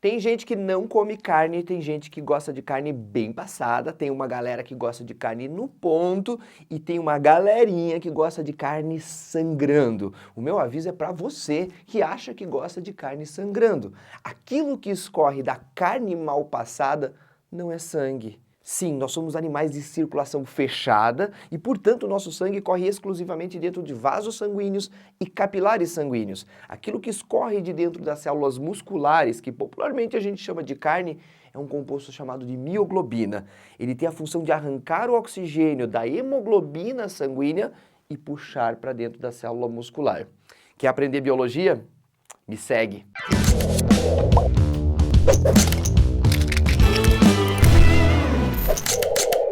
Tem gente que não come carne, tem gente que gosta de carne bem passada, tem uma galera que gosta de carne no ponto e tem uma galerinha que gosta de carne sangrando. O meu aviso é para você que acha que gosta de carne sangrando. Aquilo que escorre da carne mal passada não é sangue. Sim, nós somos animais de circulação fechada e, portanto, o nosso sangue corre exclusivamente dentro de vasos sanguíneos e capilares sanguíneos. Aquilo que escorre de dentro das células musculares, que popularmente a gente chama de carne, é um composto chamado de mioglobina. Ele tem a função de arrancar o oxigênio da hemoglobina sanguínea e puxar para dentro da célula muscular. Quer aprender biologia? Me segue!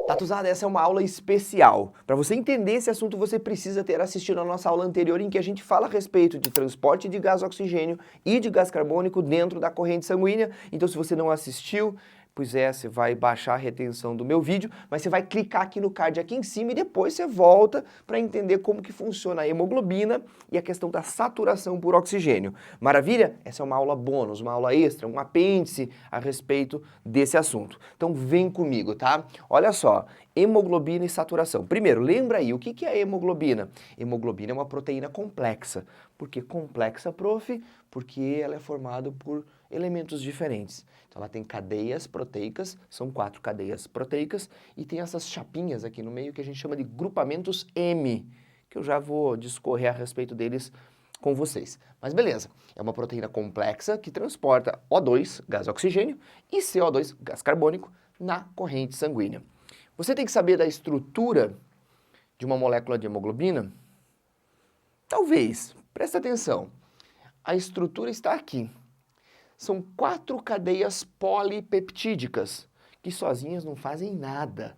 Tatuzada, essa é uma aula especial. Para você entender esse assunto, você precisa ter assistido a nossa aula anterior em que a gente fala a respeito de transporte de gás oxigênio e de gás carbônico dentro da corrente sanguínea. Então, se você não assistiu, pois é, você vai baixar a retenção do meu vídeo, mas você vai clicar aqui no card aqui em cima e depois você volta para entender como que funciona a hemoglobina e a questão da saturação por oxigênio. Maravilha? Essa é uma aula bônus, uma aula extra, um apêndice a respeito desse assunto. Então vem comigo, tá? Olha só, hemoglobina e saturação. Primeiro, lembra aí, o que é a hemoglobina? Hemoglobina é uma proteína complexa. Por que complexa, prof? Porque ela é formada por elementos diferentes. Então ela tem cadeias proteicas, são 4 cadeias proteicas, e tem essas chapinhas aqui no meio que a gente chama de grupamentos M, que eu já vou discorrer a respeito deles com vocês. Mas beleza, é uma proteína complexa que transporta O2, gás oxigênio, e CO2, gás carbônico, na corrente sanguínea. Você tem que saber da estrutura de uma molécula de hemoglobina? Talvez, presta atenção. A estrutura está aqui. São 4 cadeias polipeptídicas, que sozinhas não fazem nada.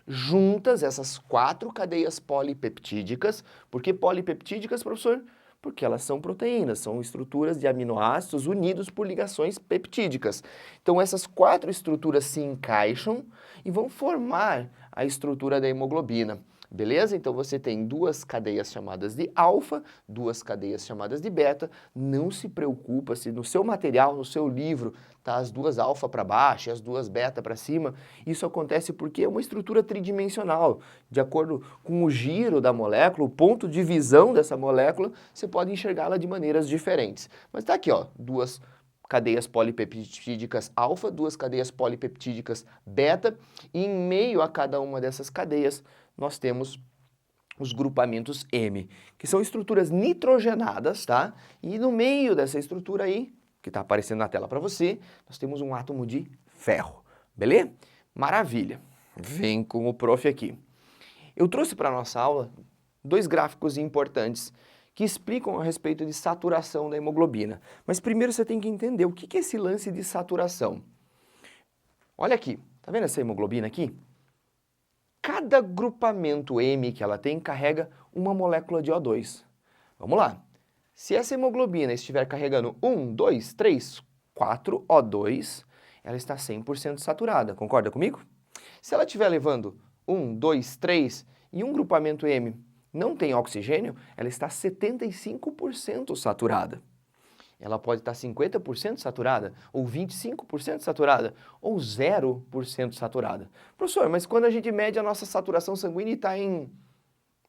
Juntas, essas 4 cadeias polipeptídicas, por que polipeptídicas, professor? Porque elas são proteínas, são estruturas de aminoácidos unidos por ligações peptídicas. Então essas 4 estruturas se encaixam e vão formar a estrutura da hemoglobina. Beleza? Então você tem 2 cadeias chamadas de alfa, 2 cadeias chamadas de beta. Não se preocupa se no seu material, no seu livro, tá as 2 alfa para baixo e as 2 beta para cima. Isso acontece porque é uma estrutura tridimensional. De acordo com o giro da molécula, o ponto de visão dessa molécula, você pode enxergá-la de maneiras diferentes. Mas tá aqui, ó, 2 cadeias polipeptídicas alfa, 2 cadeias polipeptídicas beta, e em meio a cada uma dessas cadeias nós temos os grupamentos M, que são estruturas nitrogenadas, tá? E no meio dessa estrutura aí, que está aparecendo na tela para você, nós temos um átomo de ferro, beleza? Maravilha! Vem com o prof aqui. Eu trouxe para a nossa aula 2 gráficos importantes que explicam a respeito de saturação da hemoglobina. Mas primeiro você tem que entender o que é esse lance de saturação. Olha aqui, tá vendo essa hemoglobina aqui? Cada grupamento M que ela tem carrega uma molécula de O2. Vamos lá. Se essa hemoglobina estiver carregando 1, 2, 3, 4 O2, ela está 100% saturada. Concorda comigo? Se ela estiver levando 1, 2, 3 e um grupamento M não tem oxigênio, ela está 75% saturada. Ela pode estar 50% saturada, ou 25% saturada, ou 0% saturada. Professor, mas quando a gente mede a nossa saturação sanguínea e está em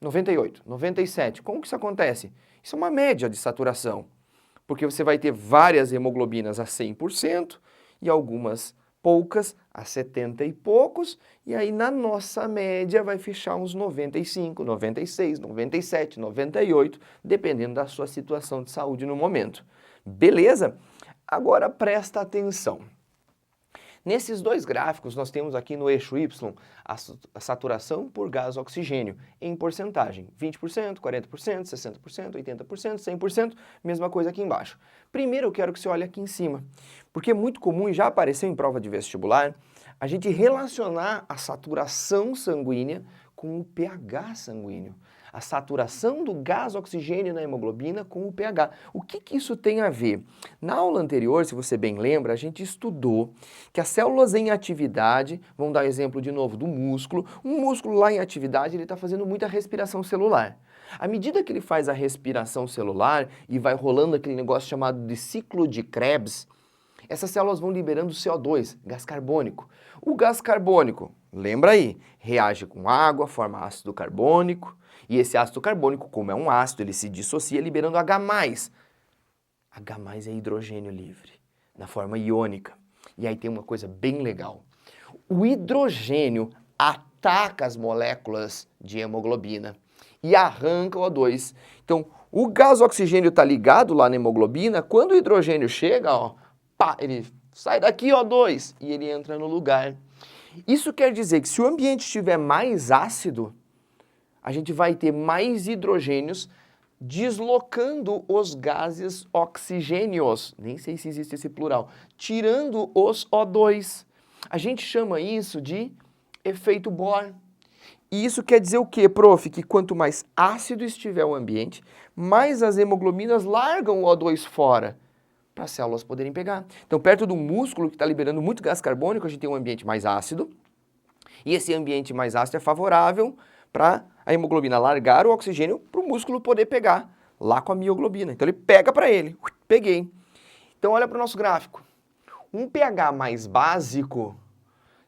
98, 97, como que isso acontece? Isso é uma média de saturação, porque você vai ter várias hemoglobinas a 100% e algumas poucas a 70 e poucos, e aí na nossa média vai fechar uns 95, 96, 97, 98, dependendo da sua situação de saúde no momento. Beleza? Agora presta atenção. Nesses 2 gráficos, nós temos aqui no eixo Y a saturação por gás oxigênio em porcentagem. 20%, 40%, 60%, 80%, 100%, mesma coisa aqui embaixo. Primeiro eu quero que você olhe aqui em cima, porque é muito comum, e já apareceu em prova de vestibular, a gente relacionar a saturação sanguínea com o pH sanguíneo. A saturação do gás oxigênio na hemoglobina com o pH. O que isso tem a ver? Na aula anterior, se você bem lembra, a gente estudou que as células em atividade, vamos dar exemplo de novo do músculo, um músculo lá em atividade ele está fazendo muita respiração celular. À medida que ele faz a respiração celular e vai rolando aquele negócio chamado de ciclo de Krebs, essas células vão liberando CO2, gás carbônico. O gás carbônico, lembra aí, reage com água, forma ácido carbônico, e esse ácido carbônico, como é um ácido, ele se dissocia liberando H+. H+ é hidrogênio livre, na forma iônica. E aí tem uma coisa bem legal. O hidrogênio ataca as moléculas de hemoglobina e arranca o O2. Então, o gás oxigênio está ligado lá na hemoglobina, quando o hidrogênio chega, ó, pá, ele sai daqui, O2, e ele entra no lugar. Isso quer dizer que se o ambiente estiver mais ácido, a gente vai ter mais hidrogênios deslocando os gases oxigênios, nem sei se existe esse plural, tirando os O2. A gente chama isso de efeito Bohr. E isso quer dizer o quê, prof? Que quanto mais ácido estiver o ambiente, mais as hemoglobinas largam o O2 fora, para as células poderem pegar. Então, perto do músculo que está liberando muito gás carbônico, a gente tem um ambiente mais ácido, e esse ambiente mais ácido é favorável para a hemoglobina largar o oxigênio para o músculo poder pegar lá com a mioglobina. Então ele pega para ele. Peguei. Então olha para o nosso gráfico. Um pH mais básico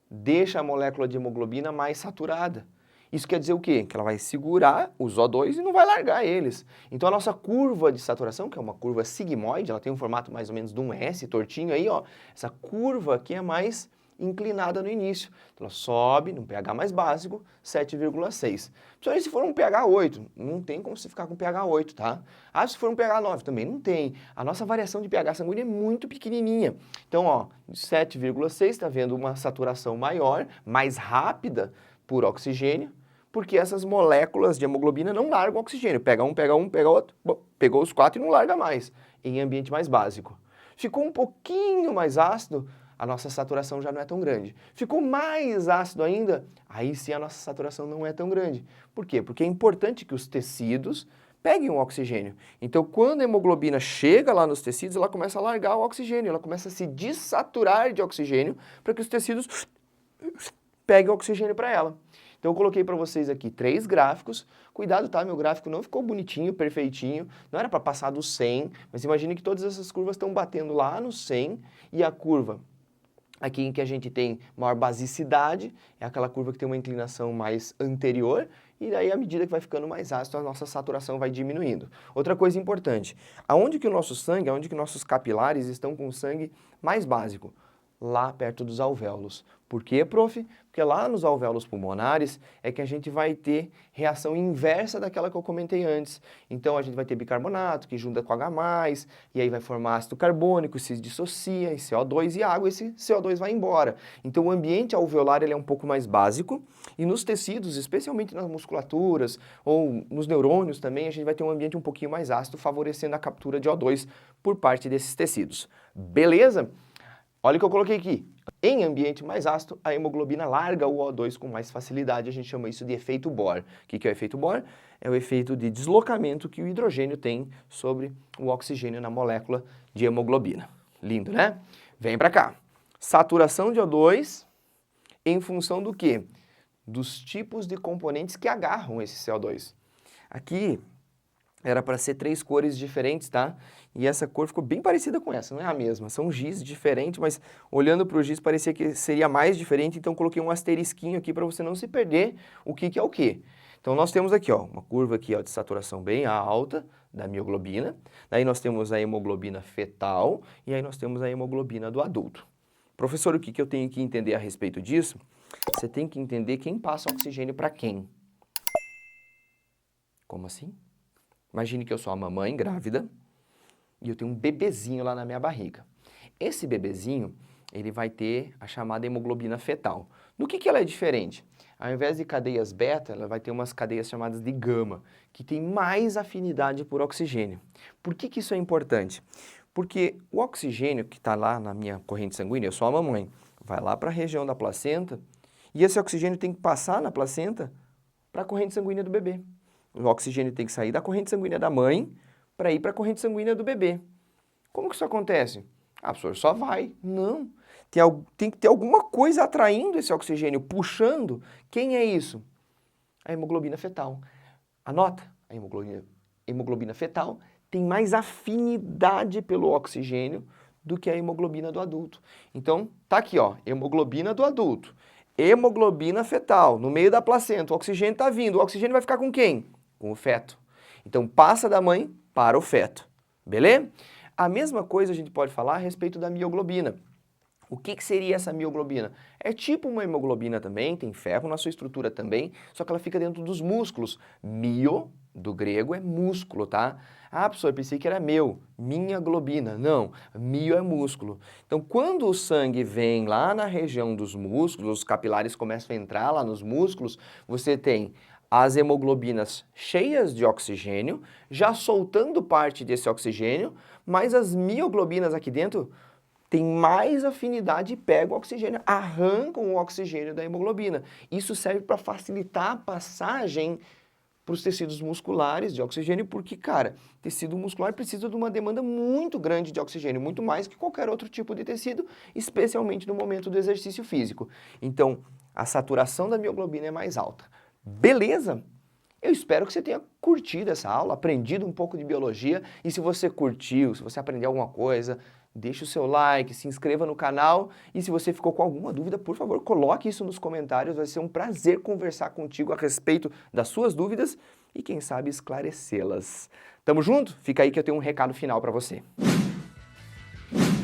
deixa a molécula de hemoglobina mais saturada. Isso quer dizer o quê? Que ela vai segurar os O2 e não vai largar eles. Então a nossa curva de saturação, que é uma curva sigmoide, ela tem um formato mais ou menos de um S, tortinho aí, ó. Essa curva aqui é mais inclinada no início. Então ela sobe num pH mais básico, 7,6. Principalmente se for um pH 8, não tem como você ficar com pH 8, tá? Ah, se for um pH 9, também não tem. A nossa variação de pH sanguíneo é muito pequenininha. Então, ó, 7,6 está vendo uma saturação maior, mais rápida por oxigênio, porque essas moléculas de hemoglobina não largam oxigênio. Pega um, pega outro, pegou os 4 e não larga mais, em ambiente mais básico. Ficou um pouquinho mais ácido, a nossa saturação já não é tão grande. Ficou mais ácido ainda, aí sim a nossa saturação não é tão grande. Por quê? Porque é importante que os tecidos peguem o oxigênio. Então, quando a hemoglobina chega lá nos tecidos, ela começa a largar o oxigênio, ela começa a se dessaturar de oxigênio para que os tecidos peguem o oxigênio para ela. Então eu coloquei para vocês aqui 3 gráficos. Cuidado, tá? Meu gráfico não ficou bonitinho, perfeitinho. Não era para passar do 100, mas imagine que todas essas curvas estão batendo lá no 100 e a curva aqui em que a gente tem maior basicidade, é aquela curva que tem uma inclinação mais anterior, e daí à medida que vai ficando mais ácido, a nossa saturação vai diminuindo. Outra coisa importante, aonde que o nosso sangue, aonde que nossos capilares estão com o sangue mais básico? Lá perto dos alvéolos. Por quê, prof? Porque lá nos alvéolos pulmonares é que a gente vai ter reação inversa daquela que eu comentei antes. Então a gente vai ter bicarbonato que junta com H+, e aí vai formar ácido carbônico, se dissocia, e CO2 e água, esse CO2 vai embora. Então o ambiente alveolar ele é um pouco mais básico, e nos tecidos, especialmente nas musculaturas ou nos neurônios também, a gente vai ter um ambiente um pouquinho mais ácido, favorecendo a captura de O2 por parte desses tecidos. Beleza? Olha o que eu coloquei aqui. Em ambiente mais ácido, a hemoglobina larga o O2 com mais facilidade. A gente chama isso de efeito Bohr. O que é o efeito Bohr? É o efeito de deslocamento que o hidrogênio tem sobre o oxigênio na molécula de hemoglobina. Lindo, né? Vem para cá. Saturação de O2 em função do quê? Dos tipos de componentes que agarram esse CO2. Aqui era para ser 3 cores diferentes, tá? E essa cor ficou bem parecida com essa, não é a mesma. São giz diferentes, mas olhando para o giz parecia que seria mais diferente, então coloquei um asterisquinho aqui para você não se perder o que é o quê. Então nós temos aqui, ó, uma curva aqui, ó, de saturação bem alta da mioglobina. Daí nós temos a hemoglobina fetal e aí nós temos a hemoglobina do adulto. Professor, o que eu tenho que entender a respeito disso? Você tem que entender quem passa oxigênio para quem. Como assim? Imagine que eu sou a mamãe grávida e eu tenho um bebezinho lá na minha barriga. Esse bebezinho, ele vai ter a chamada hemoglobina fetal. No que ela é diferente? Ao invés de cadeias beta, ela vai ter umas cadeias chamadas de gama, que tem mais afinidade por oxigênio. Por que isso é importante? Porque o oxigênio que está lá na minha corrente sanguínea, eu sou a mamãe, vai lá para a região da placenta e esse oxigênio tem que passar na placenta para a corrente sanguínea do bebê. O oxigênio tem que sair da corrente sanguínea da mãe para ir para a corrente sanguínea do bebê. Como que isso acontece? Ah, professor, só vai. Não. Tem que ter alguma coisa atraindo esse oxigênio, puxando. Quem é isso? A hemoglobina fetal. Anota, a hemoglobina fetal tem mais afinidade pelo oxigênio do que a hemoglobina do adulto. Então, tá aqui, ó, hemoglobina do adulto, hemoglobina fetal, no meio da placenta, o oxigênio está vindo, o oxigênio vai ficar com quem? Com o feto. Então, passa da mãe para o feto, beleza? A mesma coisa a gente pode falar a respeito da mioglobina. O que seria essa mioglobina? É tipo uma hemoglobina também, tem ferro na sua estrutura também, só que ela fica dentro dos músculos. Mio, do grego, é músculo, tá? Ah, professor, eu pensei que era minha globina. Não, mio é músculo. Então, quando o sangue vem lá na região dos músculos, os capilares começam a entrar lá nos músculos, você tem as hemoglobinas cheias de oxigênio, já soltando parte desse oxigênio, mas as mioglobinas aqui dentro tem mais afinidade e pegam o oxigênio, arrancam o oxigênio da hemoglobina. Isso serve para facilitar a passagem para os tecidos musculares de oxigênio, porque, cara, tecido muscular precisa de uma demanda muito grande de oxigênio, muito mais que qualquer outro tipo de tecido, especialmente no momento do exercício físico. Então, a saturação da mioglobina é mais alta. Beleza? Eu espero que você tenha curtido essa aula, aprendido um pouco de biologia, e se você curtiu, se você aprendeu alguma coisa, deixe o seu like, se inscreva no canal e se você ficou com alguma dúvida, por favor, coloque isso nos comentários, vai ser um prazer conversar contigo a respeito das suas dúvidas e quem sabe esclarecê-las. Tamo junto? Fica aí que eu tenho um recado final para você.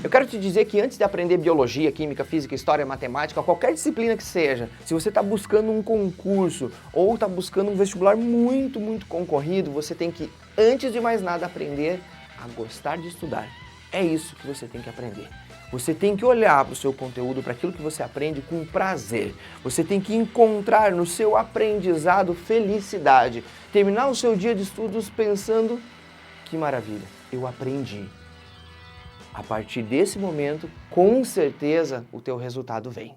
Eu quero te dizer que antes de aprender biologia, química, física, história, matemática, qualquer disciplina que seja, se você está buscando um concurso ou está buscando um vestibular muito concorrido, você tem que, antes de mais nada, aprender a gostar de estudar. É isso que você tem que aprender. Você tem que olhar para o seu conteúdo, para aquilo que você aprende com prazer. Você tem que encontrar no seu aprendizado felicidade. Terminar o seu dia de estudos pensando, que maravilha, eu aprendi. A partir desse momento, com certeza, o teu resultado vem.